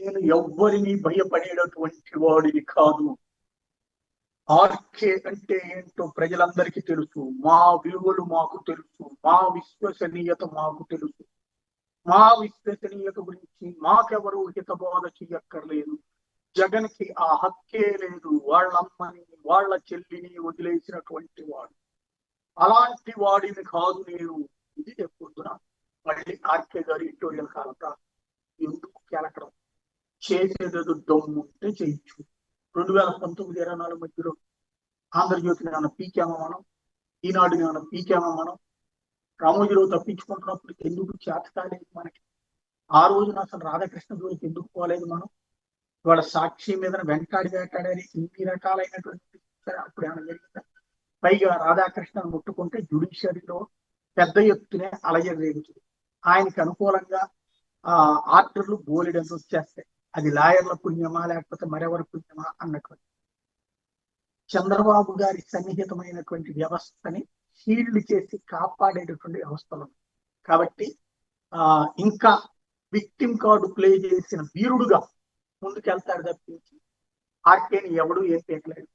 నేను ఎవ్వరిని భయపడేటటువంటి వాడిని కాదు. ఆర్కే అంటే ఏంటో ప్రజలందరికీ తెలుసు. మా విలువలు మాకు తెలుసు. మా విశ్వసనీయత మాకు తెలుసు. మా విశ్వసనీయత గురించి మాకెవరు హితబోధ చెయ్యక్కర్లేదు. జగన్ కి ఆ హక్కే లేదు. వాళ్ళమ్మని వాళ్ళ చెల్లిని వదిలేసినటువంటి వాడు. అలాంటి వాడిని కాదు నేను. ఇది చెప్పుతున్నా. మళ్ళీ ఆర్కే గారు ఎడిటోరియల్ కాలత ఎందుకు కెలకడం? చేసేదేదో దమ్ము ఉంటే చేయొచ్చు. 2019-24 మధ్యలో ఆంధ్రజ్యోతిని ఏమైనా పీకామా మనం? ఈనాడుని ఏమైనా పీకామా మనం? రామోజీరావు తప్పించుకుంటున్నప్పుడు ఎందుకు చేత కాలేదు మనకి? ఆ రోజున అసలు రాధాకృష్ణ జోలికి ఎందుకు పోలేదు మనం? ఇవాళ సాక్షి మీద వెంటాడారని ఇన్ని రకాలైనటువంటి అప్పుడు ఏమైనా జరిగిందా? పైగా రాధాకృష్ణను ముట్టుకుంటే జ్యుడిషియరీలో పెద్ద ఎత్తునే అలజడి రేగుతుంది. ఆయనకి అనుకూలంగా ఆర్డర్లు బోలెడంత వచ్చేస్తాయి. అది లాయర్ల పుణ్యమా లేకపోతే మరెవరి పుణ్యమా అన్నటువంటి. చంద్రబాబు గారి సన్నిహితమైనటువంటి వ్యవస్థని షీల్డ్ చేసి కాపాడేటటువంటి వ్యవస్థలు. కాబట్టి ఇంకా విక్టిమ్ కార్డు ప్లే చేసిన వీరుడుగా ముందుకెళ్తాడు తప్పించి ఆర్కేని ఎవడు ఏం చేయట్లేదు.